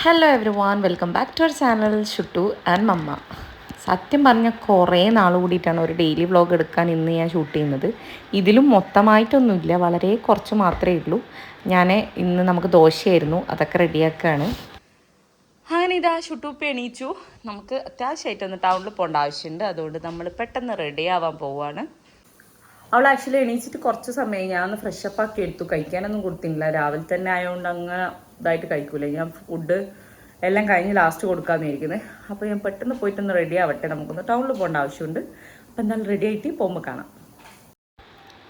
Hello everyone welcome back to our channel Shuttu and mamma. സത്യം പറഞ്ഞാൽ കുറേ നാൾ കൂടിയിട്ടാണ് ഒരു ഡെയിലി വ്ളോഗ് എടുക്കാൻ ഇന്ന് ഞാൻ ഷൂട്ട് ചെയ്യുന്നത്. ഇതിലും മൊത്തമായിട്ടൊന്നുമില്ല, വളരെ കുറച്ച് മാത്രമേ ഉള്ളൂ. ഇന്ന് നമുക്ക് ദോശയായിരുന്നു, അതൊക്കെ റെഡിയാക്കുകയാണ്. അങ്ങനെ ഇതാ ഷുട്ടൂപ്പ് എണീച്ചു. നമുക്ക് അത്യാവശ്യമായിട്ടൊന്ന് ടൗണിൽ പോകേണ്ട ആവശ്യമുണ്ട്, അതുകൊണ്ട് നമ്മൾ പെട്ടെന്ന് റെഡി ആവാൻ പോവുകയാണ്. അവൾ ആക്ച്വലി എണീച്ചിട്ട് കുറച്ച് സമയം ഞാൻ ഒന്ന് ഫ്രഷപ്പ് ആക്കി എടുത്തു. കഴിക്കാനൊന്നും കൊടുത്തില്ല, രാവിലെ തന്നെ ആയതുകൊണ്ട് അങ്ങനെ ഇതായിട്ട് കഴിക്കൂല. ഞാൻ ഫുഡ് എല്ലാം കഴിഞ്ഞ് ലാസ്റ്റ് കൊടുക്കാമെന്ന് ഇരിക്കുന്നത്. അപ്പോൾ ഞാൻ പെട്ടെന്ന് പോയിട്ടൊന്ന് റെഡി ആവട്ടെ, നമുക്കൊന്ന് ടൗണിൽ പോകേണ്ട ആവശ്യമുണ്ട്. അപ്പോൾ എന്തായാലും റെഡി ആയിട്ട് പോകുമ്പോൾ കാണാം.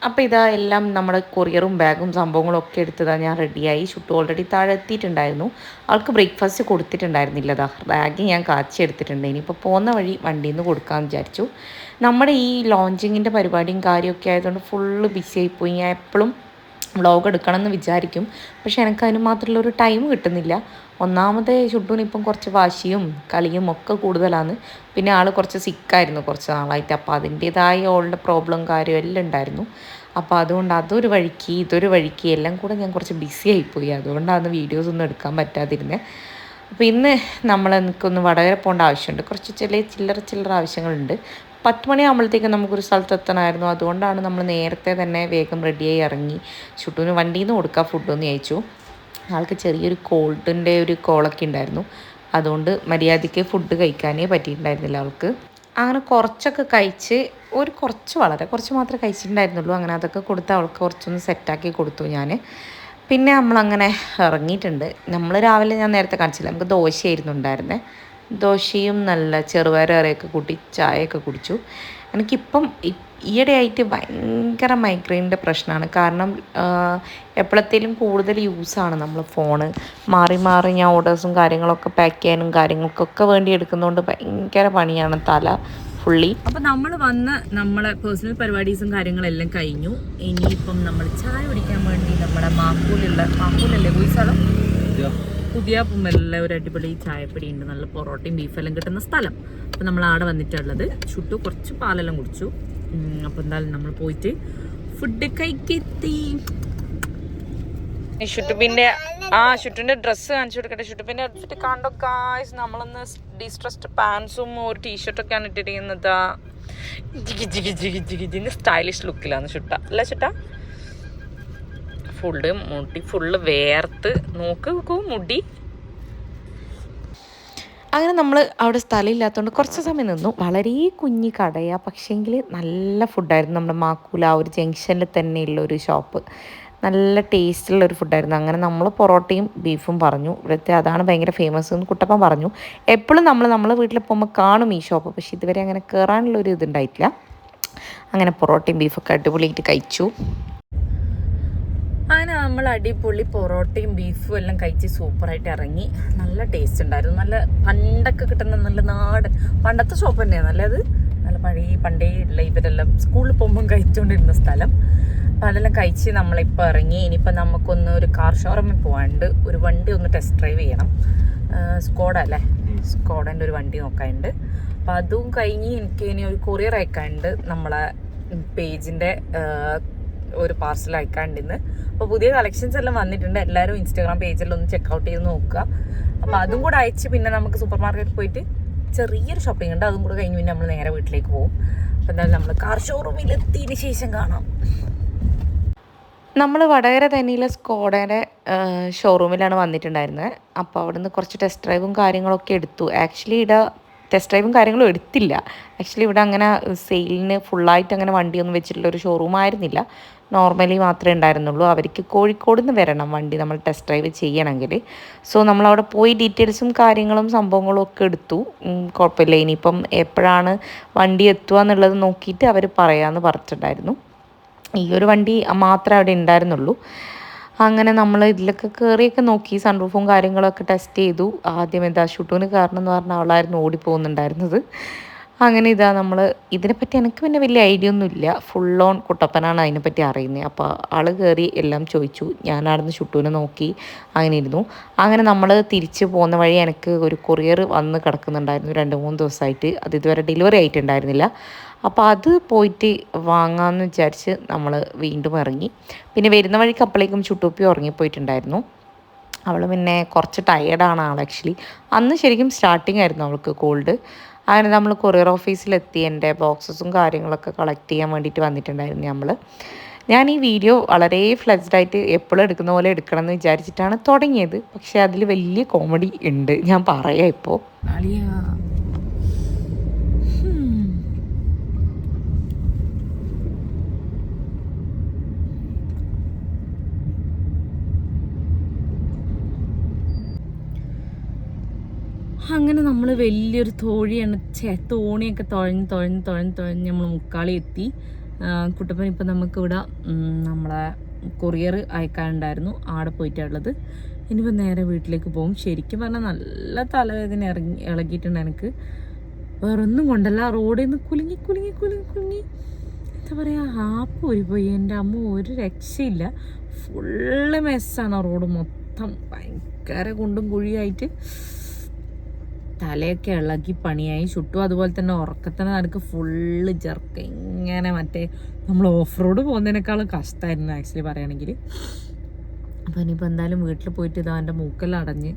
അപ്പോൾ ഇതാ എല്ലാം നമ്മുടെ കൊറിയറും ബാഗും സംഭവങ്ങളും ഒക്കെ എടുത്തതാണ്. ഞാൻ റെഡിയായി. ഷുട്ടു ഓൾറെഡി താഴെ എത്തിയിട്ടുണ്ടായിരുന്നു. അവൾക്ക് ബ്രേക്ക്ഫാസ്റ്റ് കൊടുത്തിട്ടുണ്ടായിരുന്നില്ലതാ, ബാഗ് ഞാൻ കാച്ചി എടുത്തിട്ടുണ്ട്. ഇനിയിപ്പോൾ പോകുന്ന വഴി വണ്ടിയിൽ നിന്ന് കൊടുക്കാമെന്ന് വിചാരിച്ചു. നമ്മുടെ ഈ ലോഞ്ചിങ്ങിൻ്റെ പരിപാടിയും കാര്യമൊക്കെ ആയതുകൊണ്ട് ഫുള്ള് ബിസി ആയിപ്പോയി. ഞാൻ എപ്പോഴും വ്ളോഗ് എടുക്കണമെന്ന് വിചാരിക്കും, പക്ഷെ എനിക്ക് അതിന് മാത്രമുള്ള ഒരു ടൈം കിട്ടുന്നില്ല. ഒന്നാമത് ഷുട്ടൂനിപ്പം കുറച്ച് വാശിയും കളിയും ഒക്കെ കൂടുതലാണ്. പിന്നെ ആൾ കുറച്ച് സിക്കായിരുന്നു കുറച്ച് നാളായിട്ട്, അപ്പോൾ അതിൻ്റേതായ ഓളുടെ പ്രോബ്ലം കാര്യം എല്ലാം ഉണ്ടായിരുന്നു. അപ്പോൾ അതുകൊണ്ട് അതൊരു വഴിക്ക് ഇതൊരു വഴിക്ക് എല്ലാം കൂടെ ഞാൻ കുറച്ച് ബിസി ആയിപ്പോയി. അതുകൊണ്ടാണ് വീഡിയോസ് ഒന്നും എടുക്കാൻ പറ്റാതിരുന്നത്. അപ്പോൾ ഇന്ന് എനിക്കൊന്ന് വടകര പോകേണ്ട ആവശ്യമുണ്ട്. കുറച്ച് ചില്ലറ ആവശ്യങ്ങളുണ്ട്. 10 മണിയാകുമ്പോഴത്തേക്കും നമുക്കൊരു സ്ഥലത്തെത്തണമായിരുന്നു. അതുകൊണ്ടാണ് നമ്മൾ നേരത്തെ തന്നെ വേഗം റെഡിയായി ഇറങ്ങി. ഷുട്ടൂന് വണ്ടിയിൽ നിന്ന് കൊടുക്കുക ഫുഡൊന്ന് അയച്ചു. ആൾക്ക് ചെറിയൊരു കോൾഡിൻ്റെ ഒരു കോളൊക്കെ ഉണ്ടായിരുന്നു, അതുകൊണ്ട് മര്യാദയ്ക്ക് ഫുഡ് കഴിക്കാനേ പറ്റിയിട്ടുണ്ടായിരുന്നില്ല അവൾക്ക്. അങ്ങനെ കുറച്ചൊക്കെ കഴിച്ച് വളരെ കുറച്ച് മാത്രമേ കഴിച്ചിട്ടുണ്ടായിരുന്നുള്ളൂ. അങ്ങനെ അതൊക്കെ കൊടുത്ത് അവൾക്ക് കുറച്ചൊന്ന് സെറ്റാക്കി കൊടുത്തു ഞാൻ. പിന്നെ നമ്മളങ്ങനെ ഇറങ്ങിയിട്ടുണ്ട്. നമ്മൾ രാവിലെ ഞാൻ നേരത്തെ കാണിച്ചില്ല, നമുക്ക് ദോശയായിരുന്നു ഉണ്ടായിരുന്നത്. ദോശയും നല്ല ചെറുപയറേറെയൊക്കെ കൂട്ടി ചായയൊക്കെ കുടിച്ചു. എനിക്കിപ്പം ഈയിടെയായിട്ട് ഭയങ്കര മൈഗ്രെയിനിൻ്റെ പ്രശ്നമാണ്. കാരണം എപ്പോഴത്തേലും കൂടുതൽ യൂസാണ് നമ്മൾ ഫോണ്. മാറി മാറി ഞാൻ ഓർഡേഴ്സും കാര്യങ്ങളൊക്കെ പാക്ക് ചെയ്യാനും കാര്യങ്ങൾക്കൊക്കെ വേണ്ടി എടുക്കുന്നതുകൊണ്ട് ഭയങ്കര പണിയാണ് തല ഫുള്ളി. അപ്പം നമ്മൾ വന്ന് നമ്മളെ പേഴ്സണൽ പരിപാടീസും കാര്യങ്ങളെല്ലാം കഴിഞ്ഞു. ഇനിയിപ്പം നമ്മൾ ചായ കുടിക്കാൻ വേണ്ടി നമ്മുടെ മാക്കൂലല്ലേ പോയി സ്ഥലം പുതിയ പുമ്മലിലെ ഒരു അടിപൊളി ചായപ്പൊടി ഉണ്ട്, നല്ല പൊറോട്ടയും ബീഫെല്ലാം കിട്ടുന്ന സ്ഥലം. അപ്പം നമ്മൾ അവിടെ വന്നിട്ടുള്ളത്. ഷുട്ടു കുറച്ച് പാലെല്ലാം കുടിച്ചു. അപ്പോൾ എന്തായാലും നമ്മൾ പോയിട്ട് ഫുഡ് കഴിക്കെത്തി. ഷുട്ടുവിൻ്റെ ഡ്രസ്സ് കാണിച്ചു കൊടുക്കട്ടെ. ഷുട്ടുവിൻ്റെ ഔട്ട്ഫിറ്റ് കണ്ടോ ഗായ്സ്. നമ്മളൊന്ന് ഡിസ്ട്രസ്ഡ് പാൻസും ഒരു ടീഷർട്ടൊക്കെയാണ് ഇട്ടിരിക്കുന്നത്. ജിഗി സ്റ്റൈലിഷ് ലുക്കിലാണ് ഷുട്ട അല്ല ഷുട്ട. മുടി ഫുള്ള് വേർത്ത് നോക്കൂ മുടി. അങ്ങനെ നമ്മൾ അവിടെ സ്ഥലമില്ലാത്തതുകൊണ്ട് കുറച്ച് സമയം നിന്നു. വളരെ കുഞ്ഞി കടയാണ്, പക്ഷേങ്കിൽ നല്ല ഫുഡായിരുന്നു. നമ്മുടെ മാക്കൂല ആ ഒരു ജംഗ്ഷനിൽ തന്നെയുള്ള ഒരു ഷോപ്പ്, നല്ല ടേസ്റ്റുള്ളൊരു ഫുഡായിരുന്നു. അങ്ങനെ നമ്മൾ പൊറോട്ടയും ബീഫും പറഞ്ഞു. ഇവിടുത്തെ അതാണ് ഭയങ്കര ഫേമസ് എന്ന് കുട്ടപ്പൻ പറഞ്ഞു. എപ്പോഴും നമ്മളെ വീട്ടിൽ പോകുമ്പോൾ കാണും ഈ ഷോപ്പ്, പക്ഷേ ഇതുവരെ അങ്ങനെ കയറാനുള്ളൊരു ഇതുണ്ടായിട്ടില്ല. അങ്ങനെ പൊറോട്ടയും ബീഫൊക്കെ അടിപൊളിയായിട്ട് കഴിച്ചു. അങ്ങനെ നമ്മൾ അടിപൊളി പൊറോട്ടയും ബീഫും എല്ലാം കഴിച്ച് സൂപ്പറായിട്ട് ഇറങ്ങി. നല്ല ടേസ്റ്റ് ഉണ്ടായിരുന്നു. നല്ല പണ്ടൊക്കെ കിട്ടുന്ന നല്ല നാടൻ പണ്ടത്തെ ഷോപ്പ് തന്നെയാണ് നല്ലത്. നല്ല പണ്ടേ ഉള്ള ഇവരെല്ലാം സ്കൂളിൽ പോകുമ്പം കഴിച്ചുകൊണ്ടിരുന്ന സ്ഥലം. അപ്പം അതെല്ലാം കഴിച്ച് നമ്മളിപ്പോൾ ഇറങ്ങി. ഇനിയിപ്പോൾ നമുക്കൊന്ന് ഒരു കാർ ഷോറൂമിൽ പോകാനുണ്ട്. ഒരു വണ്ടി ഒന്ന് ടെസ്റ്റ് ഡ്രൈവ് ചെയ്യണം. സ്കോഡൻ്റെ ഒരു വണ്ടി നോക്കാനുണ്ട്. അപ്പം അതും കഴിഞ്ഞ് എനിക്ക് ഇനി ഒരു കൊറിയർ അയക്കാനുണ്ട്. നമ്മളെ പേജിൻ്റെ ഒരു പാർസൽ അയക്കാണ്ടിന്ന്. അപ്പോൾ പുതിയ കളക്ഷൻസ് എല്ലാം വന്നിട്ടുണ്ട്. എല്ലാവരും ഇൻസ്റ്റാഗ്രാം പേജിൽ ഒന്ന് ചെക്കൗട്ട് ചെയ്ത് നോക്കുക. അപ്പോൾ അതും കൂടെ അയച്ച് പിന്നെ നമുക്ക് സൂപ്പർ മാർക്കറ്റിൽ പോയിട്ട് ചെറിയൊരു ഷോപ്പിംഗ് ഉണ്ട്, അതും കൂടെ കഴിഞ്ഞ് പിന്നെ നമ്മൾ നേരെ വീട്ടിലേക്ക് പോകും. അപ്പോൾ എന്തായാലും നമ്മൾ കാർ ഷോറൂമിൽ എത്തിയതിന് ശേഷം കാണാം. നമ്മൾ വടകര തന്നെയുള്ള സ്കോഡയുടെ ഷോറൂമിലാണ് വന്നിട്ടുണ്ടായിരുന്നത്. അപ്പോൾ അവിടുന്ന് കുറച്ച് ടെസ്റ്റ് ഡ്രൈവും കാര്യങ്ങളൊക്കെ എടുത്തു. ആക്ച്വലി ഇവിടെ ടെസ്റ്റ് ഡ്രൈവും കാര്യങ്ങളും എടുത്തില്ല. ആക്ച്വലി ഇവിടെ അങ്ങനെ സെയിലിന് ഫുള്ളായിട്ട് അങ്ങനെ വണ്ടിയൊന്നും വെച്ചിട്ടുള്ളൊരു ഷോറൂം ആയിരുന്നില്ല. നോർമലി മാത്രമേ ഉണ്ടായിരുന്നുള്ളൂ. അവർക്ക് കോഴിക്കോട് നിന്ന് വരണം വണ്ടി നമ്മൾ ടെസ്റ്റ് ഡ്രൈവ് ചെയ്യണമെങ്കിൽ. സോ നമ്മളവിടെ പോയി ഡീറ്റെയിൽസും കാര്യങ്ങളും സംഭവങ്ങളും ഒക്കെ എടുത്തു. കുഴപ്പമില്ല, ഇനിയിപ്പം എപ്പോഴാണ് വണ്ടി എത്തുക എന്നുള്ളത് നോക്കിയിട്ട് അവർ പറയാമെന്ന് പറഞ്ഞിട്ടുണ്ടായിരുന്നു. ഈ ഒരു വണ്ടി മാത്രമേ അവിടെ ഉണ്ടായിരുന്നുള്ളൂ. അങ്ങനെ നമ്മൾ ഇതിലൊക്കെ കയറിയൊക്കെ നോക്കി, സൺറൂഫും കാര്യങ്ങളൊക്കെ ടെസ്റ്റ് ചെയ്തു. ആദ്യം ഷൂട്ടൂന് കാരണം എന്ന് പറഞ്ഞാൽ അവളായിരുന്നു ഓടിപ്പോകുന്നുണ്ടായിരുന്നത്. അങ്ങനെ നമ്മൾ ഇതിനെപ്പറ്റി എനിക്ക് പിന്നെ വലിയ ഐഡിയ ഒന്നുമില്ല. ഫുൾ ഓൺ കുട്ടപ്പനാണ് അതിനെപ്പറ്റി അറിയുന്നത്. അപ്പോൾ ആൾ കയറി എല്ലാം ചോദിച്ചു. ഞാനവിടുന്ന് ഷുട്ടൂനെ നോക്കി അങ്ങനെ ഇരുന്നു. അങ്ങനെ നമ്മൾ തിരിച്ച് പോകുന്ന വഴി എനിക്ക് ഒരു കൊറിയർ വന്ന് കിടക്കുന്നുണ്ടായിരുന്നു 2-3 ദിവസമായിട്ട്. അത് ഇതുവരെ ഡെലിവറി ആയിട്ടുണ്ടായിരുന്നില്ല. അപ്പോൾ അത് പോയിട്ട് വാങ്ങാമെന്ന് വിചാരിച്ച് നമ്മൾ വീണ്ടും ഇറങ്ങി. പിന്നെ വരുന്ന വഴിക്ക് അപ്പോഴേക്കും ചുട്ടൂപ്പി ഉറങ്ങിപ്പോയിട്ടുണ്ടായിരുന്നു. അവൾ പിന്നെ കുറച്ച് ടയേർഡാണ് ആൾ ആക്ച്വലി. അന്ന് ശരിക്കും സ്റ്റാർട്ടിങ് ആയിരുന്നു അവൾക്ക് കോൾഡ്. അങ്ങനെ നമ്മൾ കൊറിയർ ഓഫീസിലെത്തി എൻ്റെ ബോക്സസും കാര്യങ്ങളൊക്കെ കളക്ട് ചെയ്യാൻ വേണ്ടിയിട്ട് വന്നിട്ടുണ്ടായിരുന്നു നമ്മൾ. ഞാൻ ഈ വീഡിയോ വളരെ ഫ്ലെക്സ്ഡായിട്ട് എപ്പോഴും എടുക്കുന്ന പോലെ എടുക്കണം എന്ന് വിചാരിച്ചിട്ടാണ് തുടങ്ങിയത്. പക്ഷേ അതിൽ വലിയ കോമഡി ഉണ്ട്, ഞാൻ പറയാം ഇപ്പോൾ. അങ്ങനെ നമ്മൾ വലിയൊരു തോണിയൊക്കെ തുഴഞ്ഞ് നമ്മൾ മുക്കാളി എത്തി. കുട്ടപ്പൻ ഇപ്പം നമുക്കിവിടെ നമ്മളെ കൊറിയർ അയക്കാനുണ്ടായിരുന്നു, ആടെ പോയിട്ടുള്ളത്. ഇനിയിപ്പോൾ നേരെ വീട്ടിലേക്ക് പോകും. ശരിക്കും പറഞ്ഞാൽ നല്ല തലവേദന ഇളകിയിട്ടുണ്ട് എനിക്ക്. വേറൊന്നും കൊണ്ടല്ല, റോഡിൽ നിന്ന് കുലുങ്ങി എന്താ പറയുക, ഹാപ്പ് പോയി. എൻ്റെ അമ്മ ഒരു രക്ഷയില്ല. ഫുള്ള് മെസ്സാണ് റോഡ് മൊത്തം, ഭയങ്കര കുണ്ടും കുഴിയായിട്ട് തലയൊക്കെ ഇളകി പണിയായി. ചുട്ടും അതുപോലെ തന്നെ ഉറക്കത്തിന് നടുക്ക് ഫുള്ള് ജർക്ക്. ഇങ്ങനെ മറ്റേ നമ്മൾ ഓഫ് റോഡ് പോകുന്നതിനേക്കാളും കഷ്ടമായിരുന്നു ആക്ച്വലി പറയുകയാണെങ്കിൽ. അപ്പോൾ ഇനിയിപ്പോൾ എന്തായാലും വീട്ടിൽ പോയിട്ട് ഇതാ എൻ്റെ മൂക്കെല്ലാം അടഞ്ഞ്.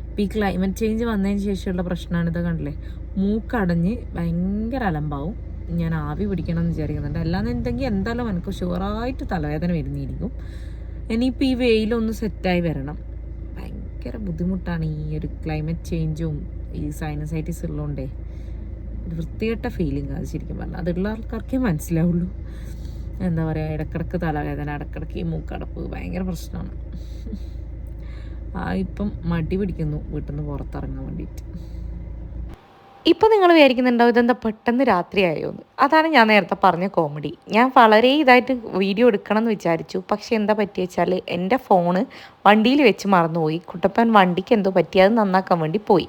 ഇപ്പോൾ ഈ ക്ലൈമറ്റ് ചേഞ്ച് വന്നതിന് ശേഷമുള്ള പ്രശ്നമാണ്. ഇത് കണ്ടില്ലേ, മൂക്കടഞ്ഞ് ഭയങ്കര അലമ്പാവും. ഞാൻ ആവി പിടിക്കണം എന്ന് വിചാരിക്കുന്നുണ്ട്. അല്ലാന്നുണ്ടെങ്കിൽ എന്തായാലും എനിക്ക് ഷുവറായിട്ട് തലവേദന വരുന്നിരിക്കും. ഇനിയിപ്പോൾ ഈ വെയിലൊന്ന് സെറ്റായി വരണം. ഭയങ്കര ബുദ്ധിമുട്ടാണ് ഈ ഒരു ക്ലൈമറ്റ് ചേഞ്ചും ഈ സൈനസൈറ്റിസ് ഉള്ളതുകൊണ്ടേ. ഒരു വൃത്തികെട്ട ഫീലിംഗ് അത് ശരിക്കും പറഞ്ഞാൽ. അതുള്ള ആൾക്കാർക്കേ മനസ്സിലാവുള്ളൂ. എന്താ പറയുക, ഇടക്കിടക്ക് തലവേദന, ഇടക്കിടക്ക് ഈ മൂക്കടപ്പ് ഭയങ്കര പ്രശ്നമാണ്. ഇപ്പം മടി പിടിക്കുന്നു വീട്ടിൽ നിന്ന് പുറത്തിറങ്ങാൻ വേണ്ടിയിട്ട്. ഇപ്പോൾ നിങ്ങൾ വിചാരിക്കുന്നുണ്ടാവും ഇതെന്താ പെട്ടെന്ന് രാത്രിയായോന്ന്. അതാണ് ഞാൻ നേരത്തെ പറഞ്ഞ കോമഡി. ഞാൻ വളരെ ഇതായിട്ട് വീഡിയോ എടുക്കണം എന്ന് വിചാരിച്ചു. പക്ഷേ എന്താ പറ്റിയ വെച്ചാൽ എൻ്റെ ഫോണ് വണ്ടിയിൽ വെച്ച് മറന്നുപോയി. കുട്ടപ്പൻ വണ്ടിക്ക് എന്തോ പറ്റി, അത് നന്നാക്കാൻ വേണ്ടി പോയി.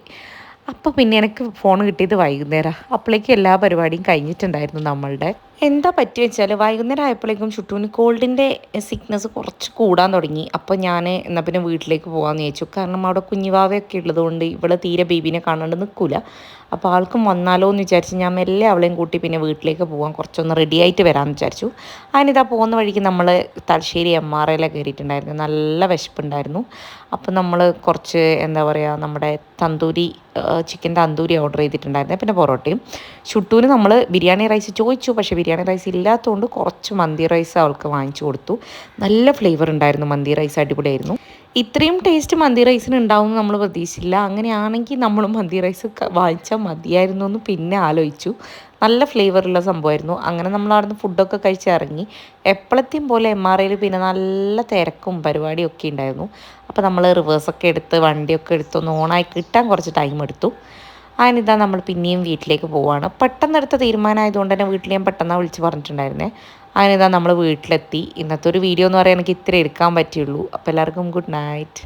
അപ്പോൾ പിന്നെ എനിക്ക് ഫോൺ കിട്ടിയത് വൈകുന്നേരം. അപ്പോഴേക്കും എല്ലാ പരിപാടിയും കഴിഞ്ഞിട്ടുണ്ടായിരുന്നു നമ്മളുടെ. എന്താ പറ്റിയ വെച്ചാൽ വൈകുന്നേരം ആയപ്പോഴേക്കും ചുട്ടൂന് കോൾഡിൻ്റെ സിക്നസ് കുറച്ച് കൂടാൻ തുടങ്ങി. അപ്പോൾ ഞാൻ എന്നാൽ പിന്നെ വീട്ടിലേക്ക് പോകാമെന്ന് ചോദിച്ചു. കാരണം അവിടെ കുഞ്ഞുവാവയൊക്കെ ഉള്ളതുകൊണ്ട് ഇവളെ തീരെ ബേബീനെ കാണാണ്ട് നിൽക്കില്ല. അപ്പോൾ ആൾക്കും വന്നാലോ എന്ന് വിചാരിച്ച് ഞാൻ മെല്ലെ അവളെയും കൂട്ടി പിന്നെ വീട്ടിലേക്ക് പോകാൻ കുറച്ചൊന്ന് റെഡി ആയിട്ട് വരാമെന്ന് വിചാരിച്ചു. അതിനിതാ പോകുന്ന വഴിക്ക് നമ്മൾ തലശ്ശേരി MRL കയറിയിട്ടുണ്ടായിരുന്നു. നല്ല വിശപ്പുണ്ടായിരുന്നു. അപ്പോൾ നമ്മൾ കുറച്ച് എന്താ പറയുക, നമ്മുടെ തന്തൂരി ചിക്കൻ തന്തൂരി ഓർഡർ ചെയ്തിട്ടുണ്ടായിരുന്നു. പിന്നെ പൊറോട്ടയും. ഷുട്ടൂന് നമ്മൾ ബിരിയാണി റൈസ് ചോദിച്ചു. പക്ഷേ ബിരിയാണി റൈസ് ഇല്ലാത്തതുകൊണ്ട് കുറച്ച് മന്തി റൈസ് അവൾക്ക് വാങ്ങിച്ചു കൊടുത്തു. നല്ല ഫ്ലേവർ ഉണ്ടായിരുന്നു, മന്തി റൈസ് അടിപൊളിയായിരുന്നു. ഇത്രയും ടേസ്റ്റ് മന്തി റൈസിന് ഉണ്ടാവും നമ്മൾ പ്രതീക്ഷിച്ചില്ല. അങ്ങനെയാണെങ്കിൽ നമ്മൾ മന്തി റൈസ് വാങ്ങിച്ചാൽ മതിയായിരുന്നു എന്ന് പിന്നെ ആലോചിച്ചു. നല്ല ഫ്ലേവറുള്ള സംഭവമായിരുന്നു. അങ്ങനെ നമ്മൾ അവിടുന്ന് ഫുഡൊക്കെ കഴിച്ചിറങ്ങി. എപ്പോഴത്തെയും പോലെ MRL പിന്നെ നല്ല തിരക്കും പരിപാടിയൊക്കെ ഉണ്ടായിരുന്നു. അപ്പോൾ നമ്മൾ റിവേഴ്സൊക്കെ എടുത്ത് വണ്ടിയൊക്കെ എടുത്തൊന്ന് ഓണായി കിട്ടാൻ കുറച്ച് ടൈം എടുത്തു. അതിനിതാ നമ്മൾ പിന്നെയും വീട്ടിലേക്ക് പോവുകയാണ്. പെട്ടെന്നെടുത്ത തീരുമാനമായതുകൊണ്ട് തന്നെ വീട്ടിൽ ഞാൻ പെട്ടെന്നാണ് വിളിച്ച് പറഞ്ഞിട്ടുണ്ടായിരുന്നേ. അതിനിതാ നമ്മൾ വീട്ടിലെത്തി. ഇന്നത്തെ ഒരു വീഡിയോ എന്ന് പറയാൻ എനിക്ക് ഇത്ര എടുക്കാൻ പറ്റുള്ളൂ. അപ്പോൾ എല്ലാവർക്കും ഗുഡ് നൈറ്റ്.